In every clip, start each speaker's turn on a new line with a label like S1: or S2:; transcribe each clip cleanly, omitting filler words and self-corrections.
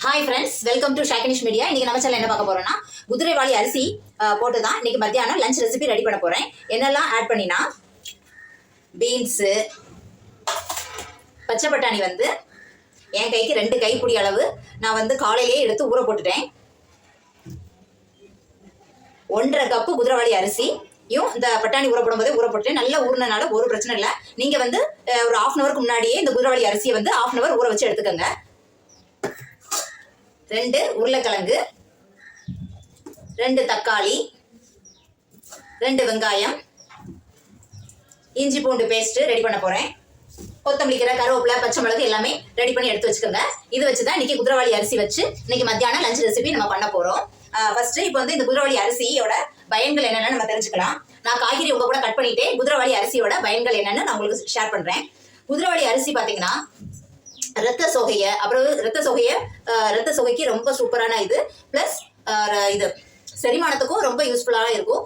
S1: Hi friends, welcome to ஷாக்கினிஷ் media. இன்னைக்கு நம்ம சேனல் என்ன பார்க்க போறோம்னா, குதிரைவாலி அரிசி போட்டு தான் இன்னைக்கு மத்தியானம் லஞ்ச் ரெசிபி ரெடி பண்ண போறேன். என்னெல்லாம் ஆட் பண்ணினா, பீன்ஸு, பச்சை பட்டாணி வந்து என் கைக்கு 2 கைப்பிடி அளவு நான் வந்து காலையிலேயே எடுத்து ஊற போட்டுட்டேன். 1.5 கப்பு குதிரைவாலி அரிசியும் இந்த பட்டாணி ஊற போடும்போதே ஊற போட்டுட்டேன். நல்லா ஊறினால ஒரு பிரச்சனை இல்லை. நீங்க வந்து ஒரு 1/2 ஹவருக்கு முன்னாடியே இந்த குதிரைவாலி அரிசியை வந்து 1/2 ஹவர் ஊற வச்சு எடுத்துக்கோங்க. 2 உருளைக்கிழங்கு, 2 தக்காளி, 2 வெங்காயம், இஞ்சி பூண்டு பேஸ்ட் ரெடி பண்ண போறேன். கொத்தமல்லி கீரை, கருவேப்பிலை, பச்சை மிளகு எல்லாமே ரெடி பண்ணி எடுத்து வச்சுக்கோங்க. இது வச்சுதான் இன்னைக்கு குதிரைவாலி அரிசி வச்சு இன்னைக்கு மத்தியானம் லஞ்ச் ரெசிபி நம்ம பண்ண போறோம். ஃபர்ஸ்ட் இப்போ வந்து இந்த குதிரைவாலி அரிசியோட பயன்கள் என்னன்னு நம்ம தெரிஞ்சுக்கலாம். நான் காய்கறி உங்க கூட கட் பண்ணிட்டே குதிரைவாலி அரிசியோட பயன்கள் என்னன்னு நான் உங்களுக்கு ஷேர் பண்றேன். குதிரைவாலி அரிசி பாத்தீங்கன்னா ரத்த சோகைக்கு ரொம்ப சூப்பரான இது. பிளஸ் இது செரிமானத்துக்கும் ரொம்ப யூஸ்ஃபுல்லா இருக்கும்.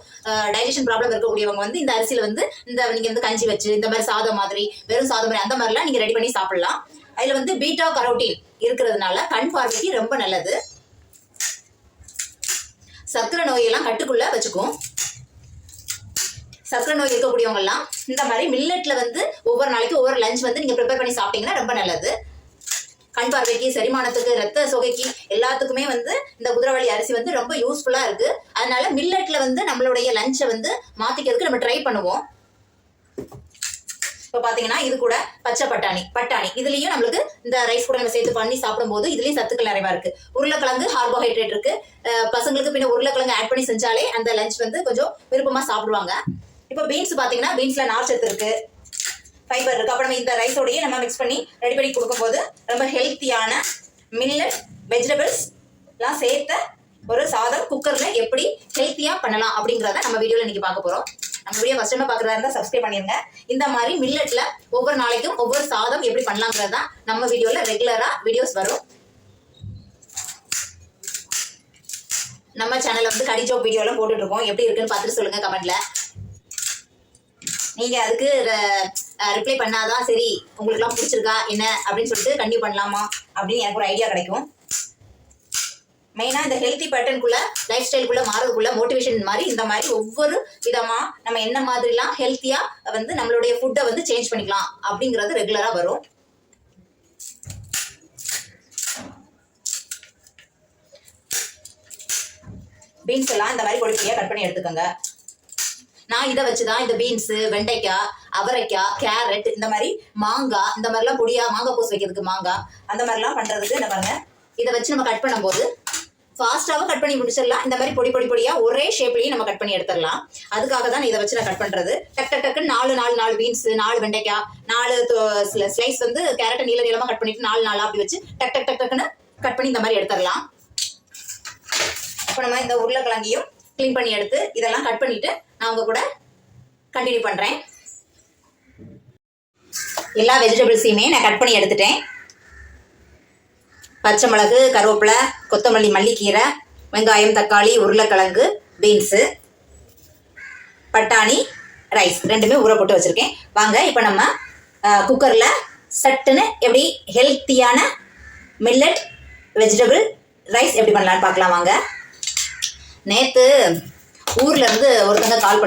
S1: டைஜஷன் ப்ராப்ளம் இருக்கக்கூடியவங்க வந்து இந்த அரிசியில வந்து நீங்க வந்து கஞ்சி வச்சு இந்த மாதிரி சாதம் மாதிரி, வெறும் சாதம் மாதிரி அந்த மாதிரிலாம் நீங்க ரெடி பண்ணி சாப்பிடலாம். அதுல வந்து பீட்டா கரோட்டின் இருக்கிறதுனால கண் பார்வைக்கு ரொம்ப நல்லது. சர்க்கரை நோயெல்லாம் கட்டுக்குள்ள வச்சுக்கும். சர்க்கரை நோய் இருக்கக்கூடியவங்க எல்லாம் இந்த மாதிரி மில்லட்ல வந்து ஒவ்வொரு நாளைக்கு ஒவ்வொரு லஞ்ச் வந்து நீங்க ப்ரிப்பேர் பண்ணி சாப்பிட்டீங்கன்னா ரொம்ப நல்லது. கண் பார்வைக்கு, செரிமானத்துக்கு, ரத்த சோகைக்கு எல்லாத்துக்குமே வந்து இந்த குதிரைவாலி அரிசி வந்து ரொம்ப யூஸ்ஃபுல்லா இருக்கு. அதனால மில்லட்ல வந்து நம்மளுடைய லஞ்சை வந்து மாத்திக்கிறதுக்கு நம்ம ட்ரை பண்ணுவோம். இப்போ பாத்தீங்கன்னா இது கூட பச்சை பட்டாணி இதுலயும் நம்மளுக்கு இந்த ரைஸ் கூட நம்ம சேர்த்து பண்ணி சாப்பிடும் போது இதுலயும் சத்துக்கள் நிறைவா இருக்கு. உருளைக்கிழங்கு கார்போஹைட்ரேட் இருக்கு. பசங்களுக்கு பின்ன உருளைக்கிழங்கு ஆட் பண்ணி செஞ்சாலே அந்த லஞ்ச் வந்து கொஞ்சம் விருப்பமா சாப்பிடுவாங்க. இப்போ பீன்ஸ் பாத்தீங்கன்னா பீன்ஸ்ல நார்ச்சத்து இருக்கு, ஃபைபர் இருக்கு. அப்ப நம்ம இந்த ரைஸோடய நம்ம மிக்ஸ் பண்ணி ரெடி பண்ணி கொடுக்கும்போது ரொம்ப ஹெல்த்தியான மில்லட் வெஜிடபிள்ஸ் எல்லாம் சேர்த்த ஒரு சாதம் குக்கர்ல எப்படி ஹெல்த்தியா பண்ணலாம் அப்படிங்கறத நம்ம வீடியோல இன்னைக்கு பார்க்க போறோம். நம்ம வீடியோ ஃபர்ஸ்ட் டைம் பார்க்கறதா இருந்தா சப்ஸ்கிரைப் பண்ணிருங்க. இந்த மாதிரி மில்லட்ல ஒவ்வொரு நாளைக்கும் ஒவ்வொரு சாதம் எப்படி பண்ணலாங்கிறதா நம்ம வீடியோல ரெகுலரா வீடியோஸ் வரும். நம்ம சேனல்ல வந்து கடி ஜோக் வீடியோ எல்லாம் போட்டுட்டு இருக்கோம். எப்படி இருக்குன்னு பார்த்துட்டு சொல்லுங்க கமெண்ட்ல. நீங்க அதுக்கு ரிப்ளை பண்ணாதான் சரி உங்களுக்கு எல்லாம் பிடிச்சிருக்கா என்ன அப்படின்னு சொல்லிட்டு கண்டினியூ பண்ணலாமா அப்படின்னு எனக்கு ஒரு ஐடியா கிடைக்கும். மெயினா இந்த ஹெல்த்தி பேட்டர்னுக்குள்ள லைஃப் ஸ்டைலுக்குள்ள மாறதுக்குள்ள மோட்டிவேஷன் மாதிரி இந்த மாதிரி ஒவ்வொரு விதமா நம்ம என்ன மாதிரிலாம் ஹெல்த்தியா வந்து நம்மளுடைய ஃபுட்டை வந்து சேஞ்ச் பண்ணிக்கலாம் அப்படிங்கிறது ரெகுலரா வரும். பீன்ஸ் எல்லாம் இந்த மாதிரி பொடிப்பொடியா கட் பண்ணி எடுத்துக்கோங்க. நான் இதை வச்சுதான் இந்த பீன்ஸ், வெண்டைக்காய், அவரைக்காய், கேரட், இந்த மாதிரி மாங்காய், இந்த மாதிரிலாம் பொடியா மாங்காய் பூசு வைக்கிறதுக்கு மாங்காய் அந்த மாதிரிலாம் பண்றதுக்கு என்ன பாருங்க, இதை வச்சு நம்ம கட் பண்ணும்போது ஃபாஸ்டாவும் கட் பண்ணி முடிச்சிடலாம். இந்த மாதிரி பொடியா ஒரே ஷேப்லயும் நம்ம கட் பண்ணி எடுத்துடலாம். அதுக்காக தான் இதை வச்சு நான் கட் பண்றது. டக்குன்னு 4 பீன்ஸ், 4 வெண்டைக்காய், 4 ஸ்லைஸ் வந்து கேரட்டை நீளமா கட் பண்ணிட்டு 4 அப்படி வச்சு டக்குன்னு கட் பண்ணி இந்த மாதிரி எடுத்துடலாம். இப்போ நம்ம இந்த உருளைக்கிழங்கையும் கிளீன் பண்ணி எடுத்து இதெல்லாம் கட் பண்ணிட்டு நான் உங்க கூட கண்டினியூ பண்றேன். எல்லா வெஜிடபிள்ஸையுமே நான் கட் பண்ணி எடுத்துட்டேன். பச்சை மிளகு, கருவேப்பிலை, கொத்தமல்லி, மல்லிக்கீரை, வெங்காயம், தக்காளி, உருளைக்கிழங்கு, பீன்ஸு, பட்டாணி, ரைஸ் ரெண்டுமே ஊற போட்டு வச்சிருக்கேன். வாங்க இப்போ நம்ம குக்கர்ல சட்டுன்னு எப்படி ஹெல்த்தியான மில்லட் வெஜிடபிள் ரைஸ் எப்படி பண்ணலான்னு பார்க்கலாம் வாங்க. நேற்று ஊர்ல இருந்து ஒருத்தங்க கால்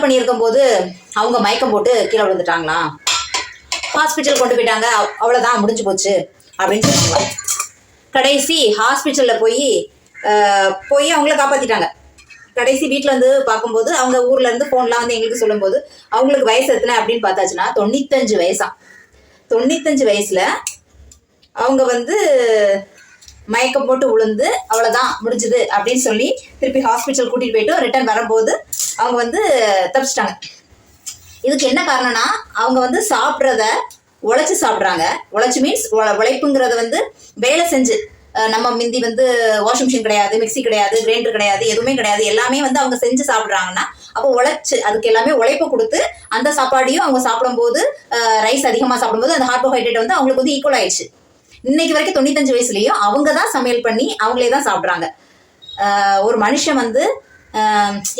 S1: பண்ணியிருக்கும் போது அவங்க மயக்கம் போட்டு கீழே விழுந்துட்டாங்களாம். ஹாஸ்பிட்டல் கொண்டு போயிட்டாங்க, அவ்வளோதான் முடிஞ்சு போச்சு அப்படின்னு சொன்னாங்க. கடைசி ஹாஸ்பிட்டல்ல போய் அவங்கள காப்பாத்திட்டாங்க. கடைசி வீட்டில் வந்து பார்க்கும்போது அவங்க ஊர்ல இருந்து ஃபோன்லாம் வந்து எங்களுக்கு சொல்லும்போது அவங்களுக்கு வயசு எத்தனை அப்படின்னு பார்த்தாச்சுன்னா 95 வயசாம். 95 வயசுல அவங்க வந்து மயக்கம் போட்டு விழுந்து அவ்வளவுதான் முடிஞ்சுது அப்படின்னு சொல்லி திருப்பி ஹாஸ்பிட்டல் கூட்டிட்டு போயிட்டு ரிட்டர்ன் வரும்போது அவங்க வந்து தப்பிச்சிட்டாங்க. இதுக்கு என்ன காரணம்னா அவங்க வந்து சாப்பிட்றத உழைச்சு சாப்பிட்றாங்க. உழைச்சு மீன்ஸ் உழைப்புங்கிறத வந்து வேலை செஞ்சு, நம்ம மிந்தி வந்து வாஷிங் மிஷின் கிடையாது, மிக்சி கிடையாது, கிரைண்டர் கிடையாது, எதுவுமே கிடையாது, எல்லாமே வந்து அவங்க செஞ்சு சாப்பிட்றாங்கன்னா அப்போ உழைச்சு அதுக்கு எல்லாமே உழைப்பு கொடுத்து அந்த சாப்பாடையும் அவங்க சாப்பிடும்போது ரைஸ் அதிகமாக சாப்பிடும்போது அந்த கார்போஹைட்ரேட் வந்து அவங்களுக்கு வந்து ஈக்குவல் ஆயிடுச்சு. இன்னைக்கு வரைக்கும் 95 வயசுலயும் அவங்க தான் சமையல் பண்ணி அவங்களே தான் சாப்பிட்றாங்க. ஒரு மனுஷன் வந்து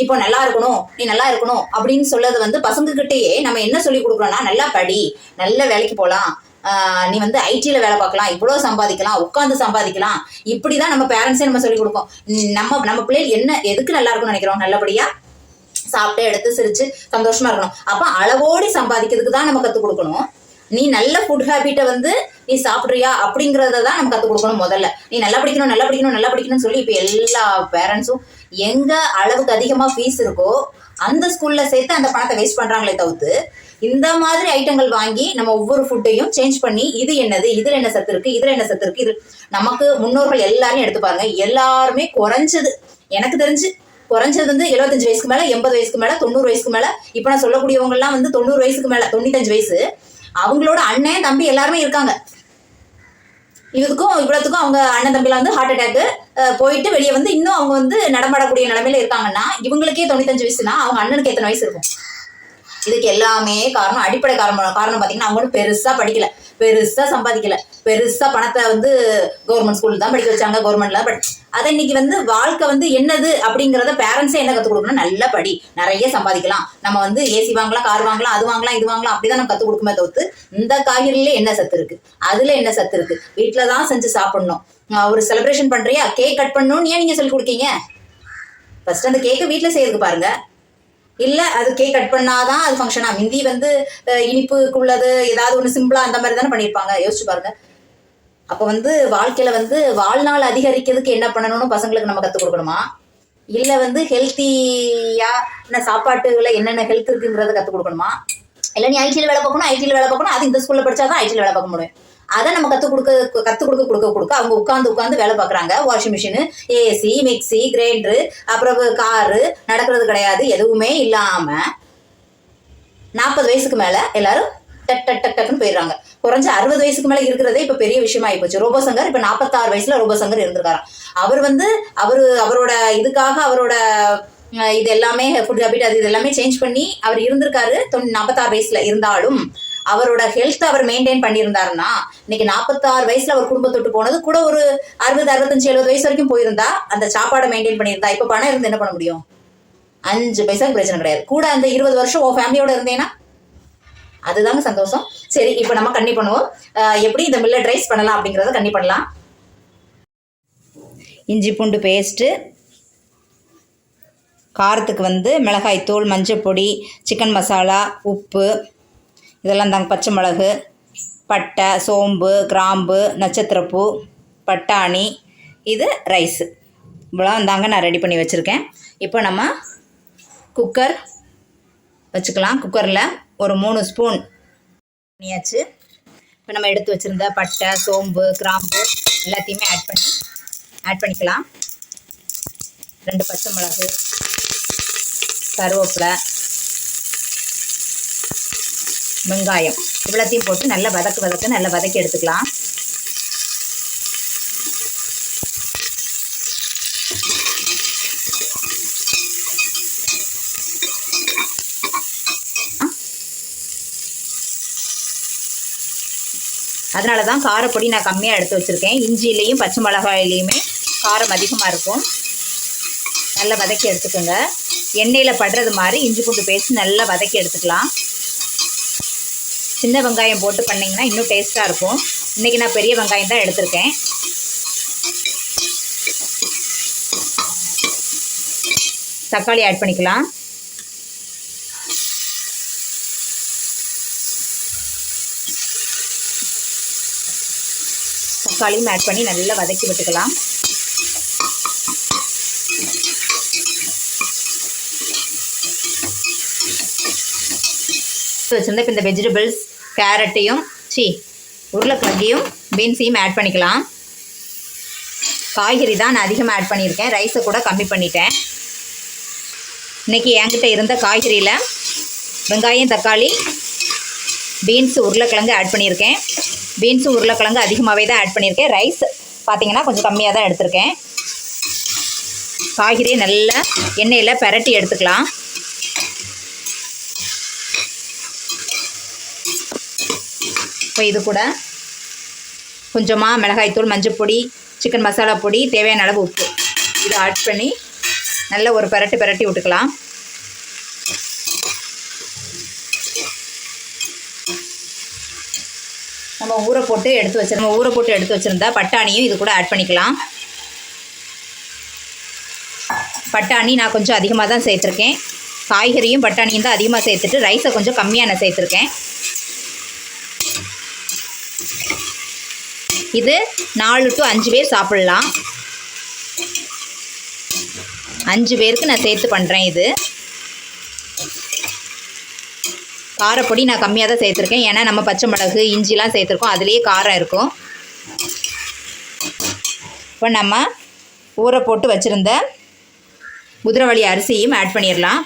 S1: இப்போ நல்லா இருக்கணும், நீ நல்லா இருக்கணும் அப்படின்னு சொல்லது வந்து பசங்க கிட்டேயே நம்ம என்ன சொல்லி கொடுக்குறோம்னா, நல்லா படி, நல்ல வேலைக்கு போகலாம், நீ வந்து ஐடியில் வேலை பார்க்கலாம், இவ்வளோ சம்பாதிக்கலாம், உட்காந்து சம்பாதிக்கலாம், இப்படி தான் நம்ம பேரண்ட்ஸே நம்ம சொல்லிக் கொடுப்போம். நம்ம பிள்ளைகள் என்ன எதுக்கு நல்லா இருக்கும்னு நினைக்கிறோம்? நல்லபடியாக சாப்பிட்டு எடுத்து சிரிச்சு சந்தோஷமா இருக்கணும். அப்போ அளவோடி சம்பாதிக்கிறதுக்கு தான் நம்ம கற்றுக் கொடுக்கணும். நீ நல்ல ஃபுட் ஹேபிட்டை வந்து நீ சாப்பிட்றியா அப்படிங்கிறத தான் நம்ம கற்றுக் கொடுக்கணும். முதல்ல நீ நல்லா படிக்கணும் நல்லா படிக்கணும் நல்லா படிக்கணும்னு சொல்லி இப்போ எல்லா பேரண்ட்ஸும் எங்க அளவுக்கு அதிகமாக ஃபீஸ் இருக்கோ அந்த ஸ்கூல்ல சேர்த்து அந்த பணத்தை வேஸ்ட் பண்றாங்களே தவிர்த்து இந்த மாதிரி ஐட்டங்கள் வாங்கி நம்ம ஒவ்வொரு ஃபுட்டையும் சேஞ்ச் பண்ணி இது என்னது, இதுல என்ன சத்து இருக்கு, இதுல என்ன சத்து இருக்கு, இது நமக்கு முன்னோர்கள் எல்லாரையும் எடுத்து பாருங்க, எல்லாருமே குறைஞ்சது எனக்கு தெரிஞ்சு குறைஞ்சது வந்து 75 வயசுக்கு மேல, 80 வயசுக்கு மேல, 90 வயசுக்கு மேல, இப்ப நான் சொல்லக்கூடியவங்க எல்லாம் வந்து 90 வயசுக்கு மேல, 95 வயசு, அவங்களோட அண்ணன் தம்பி எல்லாருமே இருக்காங்க. இதுக்கும் இவ்வளவுக்கும் அவங்க அண்ணன் தம்பில வந்து ஹார்ட் அட்டாக் போயிட்டு வெளியே வந்து இன்னும் அவங்க வந்து நடமாடக்கூடிய நிலைமையில இருக்காங்கன்னா இவங்களுக்கே 95 வயசுனா அவங்க அண்ணனுக்கு எத்தனை வயசு இருக்கும்? இதுக்கு எல்லாமே காரணம், அடிப்படை காரணம் பாத்தீங்கன்னா அவங்க ஒன்றும் பெருசா படிக்கல, பெருசா சம்பாதிக்கல, பெருசா பணத்தை வந்து கவர்மெண்ட் ஸ்கூல்ல தான் படிக்க வச்சாங்க, கவர்மெண்ட்ல அதை இன்னைக்கு வந்து வாழ்க்கை வந்து என்னது அப்படிங்கிறத பேரண்ட்ஸே என்ன கற்றுக் கொடுக்கணும்? நல்லா படி, நிறைய சம்பாதிக்கலாம், நம்ம வந்து ஏசி வாங்கலாம், கார் வாங்கலாம், அது வாங்கலாம், இது வாங்கலாம், அப்படிதான் நம்ம கற்றுக் கொடுக்குமே தவிர்த்து இந்த காய்கறில என்ன சத்து இருக்கு, அதுல என்ன சத்து இருக்கு, வீட்டுல தான் செஞ்சு சாப்பிடணும். ஒரு செலிப்ரேஷன் பண்றியா, கேக் கட் பண்ணணும்னு ஏன் நீங்க சொல்லி கொடுக்கீங்க? ஃபர்ஸ்ட் அந்த கேக்கை வீட்டுல செய்யறதுக்கு பாருங்க. இல்ல அது கேக் கட் பண்ணாதான் அது ஃபங்க்ஷனா? மிந்தி வந்து இனிப்புக்குள்ளது ஏதாவது ஒன்று சிம்பிளா அந்த மாதிரி தானே பண்ணியிருப்பாங்க. யோசிச்சு பாருங்க. அப்போ வந்து வாழ்க்கையில வந்து வாழ்நாள் அதிகரிக்கிறதுக்கு என்ன பண்ணணும்னு பசங்களுக்கு நம்ம கற்றுக் கொடுக்கணுமா? இல்லை வந்து ஹெல்த்தியா என்ன சாப்பாட்டுல என்னென்ன ஹெல்த் இருக்குங்கிறத கற்றுக் கொடுக்கணுமா? இல்லை நீ ஐடியில் வேலை பார்க்கணும், அது இந்த ஸ்கூல்ல படிச்சாதான் ஐடியில் வேலை பார்க்க முடியும். அதை நம்ம கற்றுக் கொடுக்க அவங்க உட்காந்து வேலை பார்க்குறாங்க. Washing machine, AC, mixie, grinder, அப்புறம் காரு, நடக்கிறது கிடையாது, எதுவுமே இல்லாம 40 வயசுக்கு மேல எல்லாரும் டக்குன்னு போயிடுறாங்க. குறைஞ்ச 60 வயசுக்கு மேல இருக்கிறதே இப்ப பெரிய விஷயமா ஆயிப்போச்சு. ரோபோ சங்கர் இப்ப 46 வயசுல ரோபோ சங்கர் இருந்திருக்காராம். அவர் வந்து அவரோட இதுக்காக அவரோட இது எல்லாமே ஃபுட் ஹேபிட் அது இது எல்லாமே சேஞ்ச் பண்ணி அவர் இருந்திருக்காரு 46 வயசுல. இருந்தாலும் அவரோட ஹெல்த் அவர் மெயின்டைன் பண்ணியிருந்தாருன்னா இன்னைக்கு 46 வயசுல அவர் குடும்பத்தொட்டு போனது கூட ஒரு 60, 65, 70 வயசு வரைக்கும் போயிருந்தா அந்த சாப்பாடை மெயின்டைன் பண்ணியிருந்தா இப்ப பணம் இருந்து என்ன பண்ண முடியும்? 5 பைசாக்கு பிரச்சனை கிடையாது. கூட அந்த 20 வருஷம் உன் ஃபேமிலியோட இருந்தேன்னா அதுதாங்க சந்தோஷம். சரி, இப்ப நம்ம கண்ணி பண்ணுவோம். எப்படி இந்த மில்லட் ரைஸ் பண்ணலாம் அப்படிங்கறத கண்ணி பண்ணலாம். இஞ்சி பூண்டு பேஸ்ட்டு, காரத்துக்கு வந்து மிளகாய் தூள், மஞ்சள் பொடி, சிக்கன் மசாலா, உப்பு, இதெல்லாம் தாங்க, பச்சை மிளகு, பட்டை, சோம்பு, கிராம்பு, நட்சத்திரப்பூ, பட்டாணி, இது ரைஸு, இவ்வளோ தாங்க நான் ரெடி பண்ணி வச்சுருக்கேன். இப்போ நம்ம குக்கர் வச்சுக்கலாம். குக்கரில் ஒரு 3 ஸ்பூன் பண்ணியாச்சு. இப்போ நம்ம எடுத்து வச்சுருந்த பட்டை, சோம்பு, கிராம்பு எல்லாத்தையுமே ஆட் பண்ணிக்கலாம். 2 பச்சை மிளகு, கருவேப்பிலை, வெங்காயம் இவ்வளோத்தையும் போட்டு நல்லா நல்லா வதக்கி எடுத்துக்கலாம். அதனால தான் காரப்பொடி நான் கம்மியாக எடுத்து வச்சுருக்கேன். இஞ்சிலையும் பச்சை மிளகாயிலையுமே காரம் அதிகமாக இருக்கும். நல்லா வதக்கி எடுத்துக்கோங்க. எண்ணெயில் படுறது மாதிரி இஞ்சி பூண்டு பேஸ்ட் நல்லா வதக்கி எடுத்துக்கலாம். சின்ன வெங்காயம் போட்டு பண்ணிங்கன்னா இன்னும் டேஸ்ட்டாக இருக்கும். இன்றைக்கி நான் பெரிய வெங்காயம் தான் எடுத்திருக்கேன். தக்காளி ஆட் பண்ணிக்கலாம். தக்காளியும் ஆட் பண்ணி நல்லா வதக்கி விட்டுக்கலாம். வச்சுருந்தா இப்போ இந்த வெஜிடபிள்ஸ் கேரட்டையும் உருளைக்கிழங்கையும் பீன்ஸையும் ஆட் பண்ணிக்கலாம். காய்கறி தான் நான் அதிகமாக ஆட் பண்ணியிருக்கேன், ரைஸை கூட கம்மி பண்ணிட்டேன். இன்றைக்கி என்கிட்ட இருந்த காய்கறியில் வெங்காயம், தக்காளி, பீன்ஸு, உருளைக்கிழங்கு ஆட் பண்ணியிருக்கேன். பீன்ஸும் உருளைக்கிழங்கு அதிகமாகவே தான் ஆட் பண்ணியிருக்கேன். ரைஸ் பார்த்திங்கன்னா கொஞ்சம் கம்மியாக தான் எடுத்திருக்கேன். காய்கறியை நல்லா எண்ணெயில் பிரட்டி எடுத்துக்கலாம். இப்போ இது கூட கொஞ்சமாக மிளகாய்த்தூள், மஞ்சள் பொடி, சிக்கன் மசாலா பொடி, தேவையான அளவு உப்பு இதை ஆட் பண்ணி நல்லா ஒரு பிரட்டி விட்டுக்கலாம். நம்ம நம்ம ஊற போட்டு எடுத்து வச்சுருந்த பட்டாணியும் இது கூட ஆட் பண்ணிக்கலாம். பட்டாணி நான் கொஞ்சம் அதிகமாக தான் சேர்த்துருக்கேன். காய்கறியும் பட்டாணியும் தான் அதிகமாக சேர்த்துட்டு ரைஸை கொஞ்சம் கம்மியாக நான் சேர்த்துருக்கேன். இது 4 to 5 பேர் சாப்பிட்லாம். 5 பேருக்கு நான் சேர்த்து பண்ணுறேன். இது காரப்பொடி நான் கம்மியாக தான் சேர்த்துருக்கேன். ஏன்னா நம்ம பச்சை மிளகு இஞ்சிலாம் சேர்த்துருக்கோம், அதுலேயே காரம் இருக்கும். இப்போ நம்ம ஊற போட்டு வச்சுருந்த குதிரைவாலி அரிசியும் ஆட் பண்ணிடலாம்.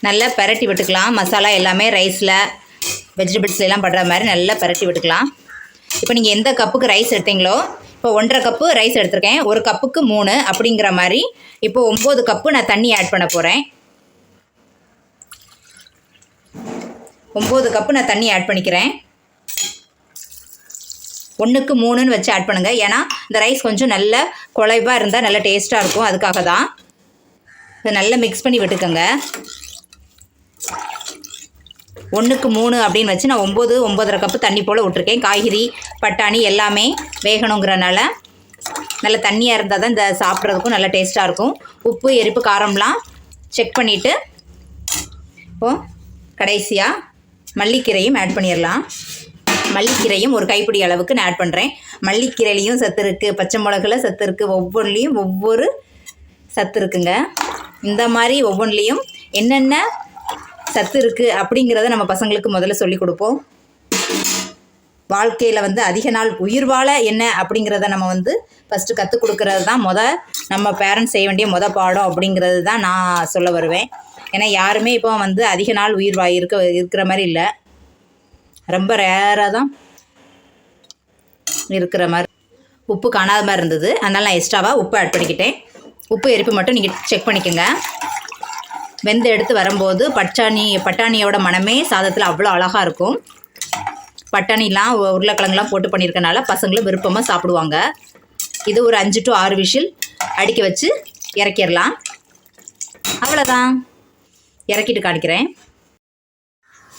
S1: நல்லா பரட்டி விட்டுக்கலாம். மசாலா எல்லாமே ரைஸில் வெஜிடபிள்ஸ்லாம் படுற மாதிரி நல்லா பரட்டி விட்டுக்கலாம். இப்போ நீங்கள் எந்த கப்புக்கு ரைஸ் எடுத்தீங்களோ, இப்போ 1.5 கப்பு ரைஸ் எடுத்திருக்கேன், 1 கப்புக்கு 3 அப்படிங்கிற மாதிரி இப்போ 9 கப்பு நான் தண்ணி ஆட் பண்ண போகிறேன். 9 கப்பு நான் தண்ணி ஆட் பண்ணிக்கிறேன். 1க்கு 3ன்னு வச்சு ஆட் பண்ணுங்கள். ஏன்னா இந்த ரைஸ் கொஞ்சம் நல்ல குழைவாக இருந்தால் நல்ல டேஸ்ட்டாக இருக்கும், அதுக்காக தான். இதை நல்லா மிக்ஸ் பண்ணி விட்டுக்கோங்க. 1க்கு 3 அப்படின்னு வச்சு நான் 9-9.5 கப்பு தண்ணி போல் விட்டுருக்கேன். காய்கறி பட்டாணி எல்லாமே வேகணுங்கிறனால நல்ல தண்ணியாக இருந்தால் தான் இந்த சாப்பிட்றதுக்கும் நல்ல டேஸ்ட்டாக இருக்கும். உப்பு எரிப்பு காரம்லாம் செக் பண்ணிவிட்டு இப்போது கடைசியாக மல்லிக்கீரையும் ஆட் பண்ணிடலாம். மல்லிக்கீரையும் ஒரு கைப்பிடி அளவுக்கு நான் ஆட் பண்ணுறேன். மல்லிக்கீரையிலையும் சத்து இருக்குது, பச்சை மிளகுல சத்து இருக்குது, ஒவ்வொன்றுலேயும் ஒவ்வொரு சத்து இருக்குங்க. இந்த மாதிரி ஒவ்வொன்றுலேயும் என்னென்ன சத்து இருக்குது அப்படிங்கிறத நம்ம பசங்களுக்கு முதல்ல சொல்லிக் கொடுப்போம். வாழ்க்கையில் வந்து அதிக நாள் உயிர் வாழ என்ன அப்படிங்கிறத நம்ம வந்து ஃபஸ்ட்டு கற்றுக் கொடுக்கறது தான் நம்ம பேரண்ட்ஸ் செய்ய வேண்டிய பாடம் அப்படிங்கிறது தான் நான் சொல்ல வருவேன். ஏன்னா யாருமே இப்போ வந்து அதிக நாள் உயிர் இருக்கிற மாதிரி இல்லை, ரொம்ப ரேராக தான் இருக்கிற மாதிரி. உப்பு காணாத மாதிரி இருந்தது, அதனால் நான் எக்ஸ்ட்ராவாக உப்பு ஆட் பண்ணிக்கிட்டேன். உப்பு எரிப்பு மட்டும் நீங்கள் செக் பண்ணிக்கோங்க. வெந்து எடுத்து வரும்போது பட்டாணியோட மனமே சாதத்தில் அவ்வளோ அழகாக இருக்கும். பட்டாணிலாம் உருளைக்கிழங்குலாம் போட்டு பண்ணியிருக்கனால பசங்களும் விருப்பமாக சாப்பிடுவாங்க. இது ஒரு 5 to 6 விசில் அடிக்க வச்சு இறக்கிடலாம். அவ்வளோதான், இறக்கிட்டு காணிக்கிறேன்.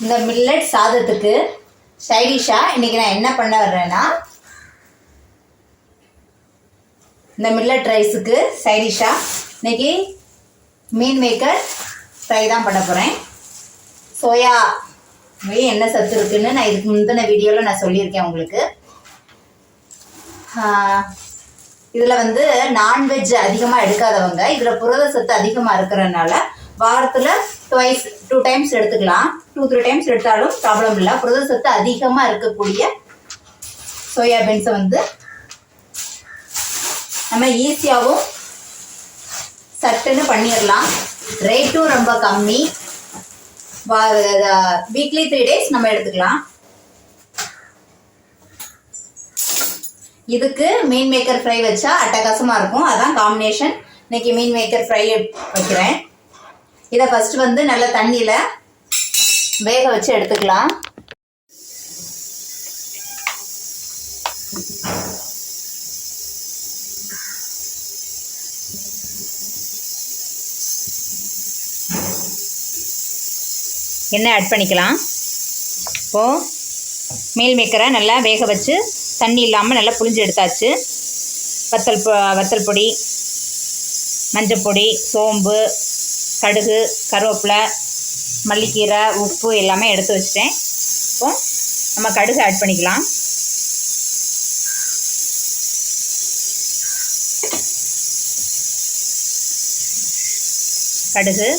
S1: இந்த மில்லட் சாதத்துக்கு சைடிஷாக இன்றைக்கி நான் என்ன பண்ண வர்றேன்னா, இந்த மில்லட் ரைஸுக்கு சைடிஷாக இன்றைக்கி மீன் மேக்கர் ஃப்ரை தான் பண்ண போகிறேன். சோயா என்ன சத்து இருக்குதுன்னு நான் இதுக்கு முந்தின வீடியோவில் நான் சொல்லியிருக்கேன் உங்களுக்கு. இதில் வந்து நான்வெஜ் அதிகமாக எடுக்காதவங்க இதில் புரத சத்து அதிகமாக இருக்கிறதுனால வாரத்தில் 2 டைம்ஸ் எடுத்துக்கலாம். 2-3 டைம்ஸ் எடுத்தாலும் ப்ராப்ளம் இல்லை. புரத சத்து அதிகமாக இருக்கக்கூடிய சோயாபீன்ஸை வந்து நம்ம ஈஸியாகவும் சட்டுன்னு பண்ணிடலாம். ரேட்டும் ரொம்ப கம்மி. வீக்லி 3 days நம்ம எடுத்துக்கலாம். இதுக்கு மீன் மேக்கர் ஃப்ரை வச்சா அட்டகாசமாக இருக்கும், அதான் காம்பினேஷன். இன்னைக்கு மீன் மேக்கர் ஃப்ரை வைக்கிறேன். இதை ஃபஸ்ட்டு வந்து நல்ல தண்ணியில் வேக வச்சு எடுத்துக்கலாம். எண்ணெய் ஆட் பண்ணிக்கலாம். இப்போது மீல் மேக்கரை நல்லா வேக வச்சு தண்ணி இல்லாமல் நல்லா புளிஞ்சு எடுத்தாச்சு. வத்தல் பொடி, மஞ்சள் பொடி, சோம்பு, கடுகு, கருவேப்பிலை, மல்லிக்கீரை, உப்பு எல்லாமே எடுத்து வச்சுட்டேன். இப்போது நம்ம கடுகு ஆட் பண்ணிக்கலாம். கடுகு,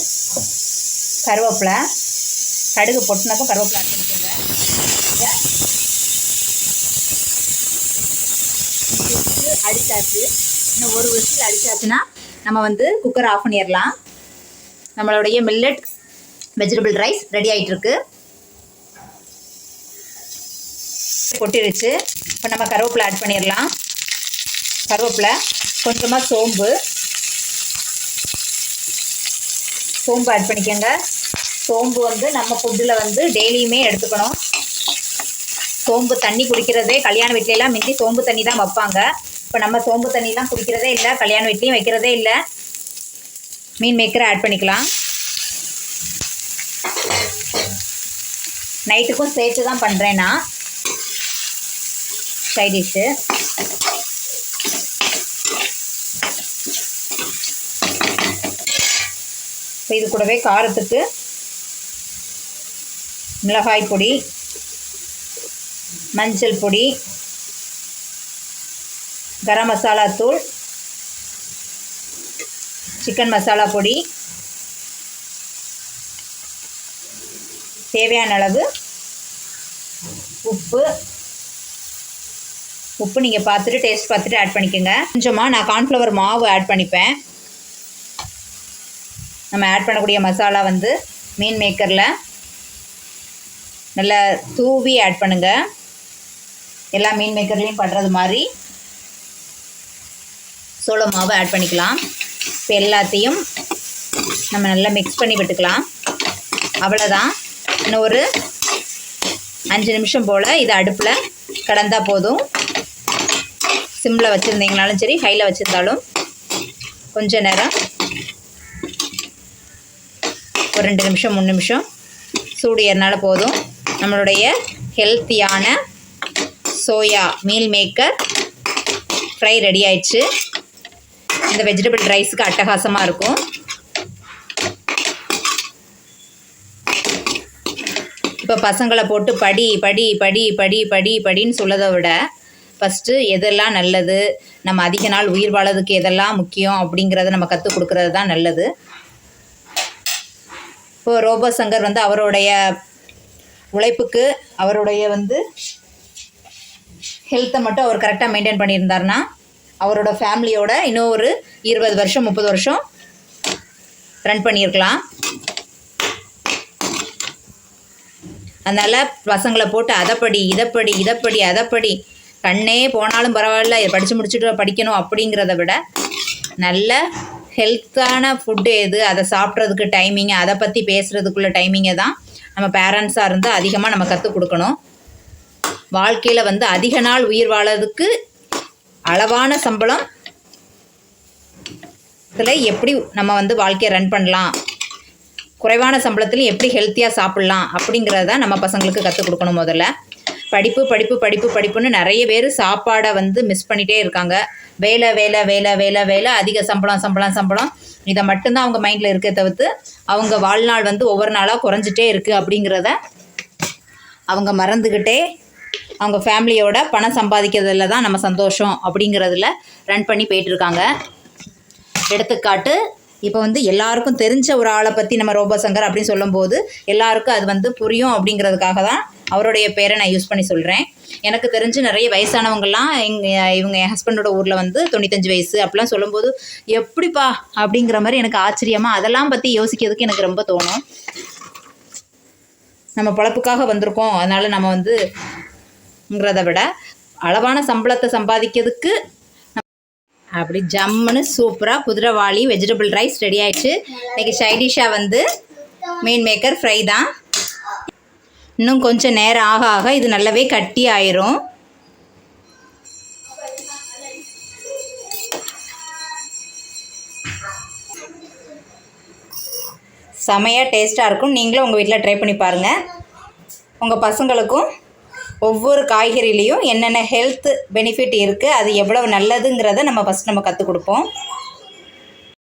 S1: கருவேப்பிலை, கடுகு பொட்டினப்போ கருவேப்பிலை ஆட் பண்ணிக்கோங்க. அடித்தாச்சு. இன்னும் ஒரு விசில் அடித்தாச்சுன்னா நம்ம வந்து குக்கர் ஆஃப் பண்ணிடலாம். நம்மளுடைய மில்லட் வெஜிடபிள் ரைஸ் ரெடி ஆகிட்டுருக்கு. கொட்டிடுச்சு. இப்போ நம்ம கருவேப்பிலை ஆட் பண்ணிடலாம். கருவேப்பிலை, கொஞ்சமாக சோம்பு ஆட் பண்ணிக்கோங்க. சோம்பு வந்து நம்ம ஃபுட்டில் வந்து டெய்லியுமே எடுத்துக்கணும். சோம்பு தண்ணி குடிக்கிறதே கல்யாண வீட்லையெல்லாம் முந்தி சோம்பு தண்ணி தான் வைப்பாங்க. இப்போ நம்ம சோம்பு தண்ணிலாம் குடிக்கிறதே இல்லை, கல்யாண வீட்லேயும் வைக்கிறதே இல்லை. மீன் மேக்கரை ஆட் பண்ணிக்கலாம். நைட்டுக்கும் சேர்த்து தான் பண்ணுறேன் நான் சைட் டிஷ்ஷு. இது கூடவே காரத்துக்கு மிளகாய் பொடி, மஞ்சள் பொடி, கரம் மசாலா தூள், சிக்கன் மசாலா பொடி, தேவையான அளவு உப்பு நீங்கள் பார்த்துட்டு டேஸ்ட் பார்த்துட்டு ஆட் பண்ணிக்கோங்க. கொஞ்சமாக நான் கார்ன்ஃப்ளவர் மாவு ஆட் பண்ணிப்பேன். நம்ம ஆட் பண்ணக்கூடிய மசாலா வந்து மீன் மேக்கரில் நல்லா தூவி ஆட் பண்ணுங்கள். எல்லா மீன் மேக்கர்லேயும் பண்ணுறது மாதிரி சோள மாவு ஆட் பண்ணிக்கலாம். இப்போ எல்லாத்தையும் நம்ம நல்லா மிக்ஸ் பண்ணி விட்டுக்கலாம். அவ்வளோதான். இன்னும் ஒரு 5 நிமிஷம் போல் இது அடுப்பில் கடந்தால் போதும். சிம்மில் வச்சுருந்தீங்கனாலும் சரி, ஹையில் வச்சுருந்தாலும் கொஞ்ச நேரம் ஒரு 2 நிமிஷம் 3 நிமிஷம் சூடு ஏறினால போதும். நம்மளுடைய ஹெல்த்தியான soya meal maker fry ready ஆயிடுச்சு. இந்த வெஜிடபிள் ரைஸுக்கு அட்டகாசமாக இருக்கும். இப்போ பசங்களை போட்டு படி படி படி படி படி படின்னு சொல்லதை விட ஃபஸ்ட்டு எதெல்லாம் நல்லது, நம்ம அதிக நாள் உயிர் வாழறதுக்கு எதெல்லாம் முக்கியம் அப்படிங்கிறத நம்ம கற்றுக் கொடுக்குறது தான் நல்லது. இப்போது ரோபோ சங்கர் வந்து அவருடைய உழைப்புக்கு, அவருடைய வந்து ஹெல்த்தை மட்டும் அவர் கரெக்டாக மெயின்டைன் பண்ணியிருந்தார்னா அவரோட ஃபேமிலியோட இன்னும் ஒரு 20 வருஷம் 30 வருஷம் ரன் பண்ணியிருக்கலாம். அதனால் பசங்களை போட்டு அதைப்படி இதைப்படி இதைப்படி அதைப்படி கண்ணே போனாலும் பரவாயில்ல, இதை படித்து முடிச்சுட்டு படிக்கணும் அப்படிங்கிறத விட நல்ல ஹெல்த்தான ஃபுட்டு எது, அதை சாப்பிட்றதுக்கு டைமிங்கு, அதை பற்றி பேசுகிறதுக்குள்ள டைமிங்கை தான் நம்ம பேரண்ட்ஸாக இருந்து அதிகமாக நம்ம கற்றுக் கொடுக்கணும். வாழ்க்கையில் வந்து அதிக நாள் உயிர் வாழறதுக்கு அளவான சம்பளம் இதில் எப்படி நம்ம வந்து வாழ்க்கையை ரன் பண்ணலாம், குறைவான சம்பளத்துலையும் எப்படி ஹெல்த்தியாக சாப்பிட்லாம் அப்படிங்கிறத நம்ம பசங்களுக்கு கற்றுக் கொடுக்கணும். முதல்ல படிப்பு படிப்பு படிப்பு படிப்புன்னு நிறைய பேர் சாப்பாடை வந்து மிஸ் பண்ணிகிட்டே இருக்காங்க. வேலை வேலை வேலை வேலை வேலை, அதிக சம்பளம் சம்பளம் சம்பளம், இதை மட்டும்தான் அவங்க மைண்டில் இருக்க தவிர்த்து அவங்க வாழ்நாள் வந்து ஒவ்வொரு நாளாக குறைஞ்சிட்டே இருக்குது அப்படிங்கிறத அவங்க மறந்துக்கிட்டே அவங்க ஃபேமிலியோட பணம் சம்பாதிக்கிறதுல தான் நம்ம சந்தோஷம் அப்படிங்கிறதுல ரன் பண்ணி போயிட்டுருக்காங்க. எடுத்துக்காட்டு, இப்போ வந்து எல்லாருக்கும் தெரிஞ்ச ஒரு ஆளை பற்றி நம்ம ரோபோ சங்கர் அப்படின்னு சொல்லும்போது எல்லாருக்கும் அது வந்து புரியும் அப்படிங்கிறதுக்காக தான் அவருடைய பேரை நான் யூஸ் பண்ணி சொல்கிறேன். எனக்கு தெரிஞ்சு நிறைய வயசானவங்கள்லாம் இவங்க என் ஹஸ்பண்டோட ஊரில் வந்து 95 வயசு அப்படிலாம் சொல்லும்போது எப்படிப்பா அப்படிங்கிற மாதிரி எனக்கு ஆச்சரியமாக அதெல்லாம் பற்றி யோசிக்கிறதுக்கு எனக்கு ரொம்ப தோணும். நம்ம பொழப்புக்காக வந்திருக்கோம், அதனால் நம்ம வந்துங்கிறத விட அளவான சம்பளத்தை சம்பாதிக்கிறதுக்கு அப்படி ஜம்முன்னு சூப்பராக குதிரைவாளி வெஜிடபிள் ரைஸ் ரெடி ஆயிடுச்சு. இன்றைக்கி சைடிஷாக வந்து மீன் மேக்கர் ஃப்ரை தான். இன்னும் கொஞ்சம் நேரம் ஆக ஆக இது நல்லாவே கட்டி ஆயிரும். செமையாக டேஸ்ட்டாக இருக்கும். நீங்களும் உங்கள் வீட்டில் ட்ரை பண்ணி பாருங்கள். உங்கள் பசங்களுக்கும் ஒவ்வொரு காய்கறிலையும் என்னென்ன ஹெல்த் பெனிஃபிட் இருக்குது, அது எவ்வளவு நல்லதுங்கிறத நம்ம ஃபஸ்ட் கற்றுக் கொடுப்போம்.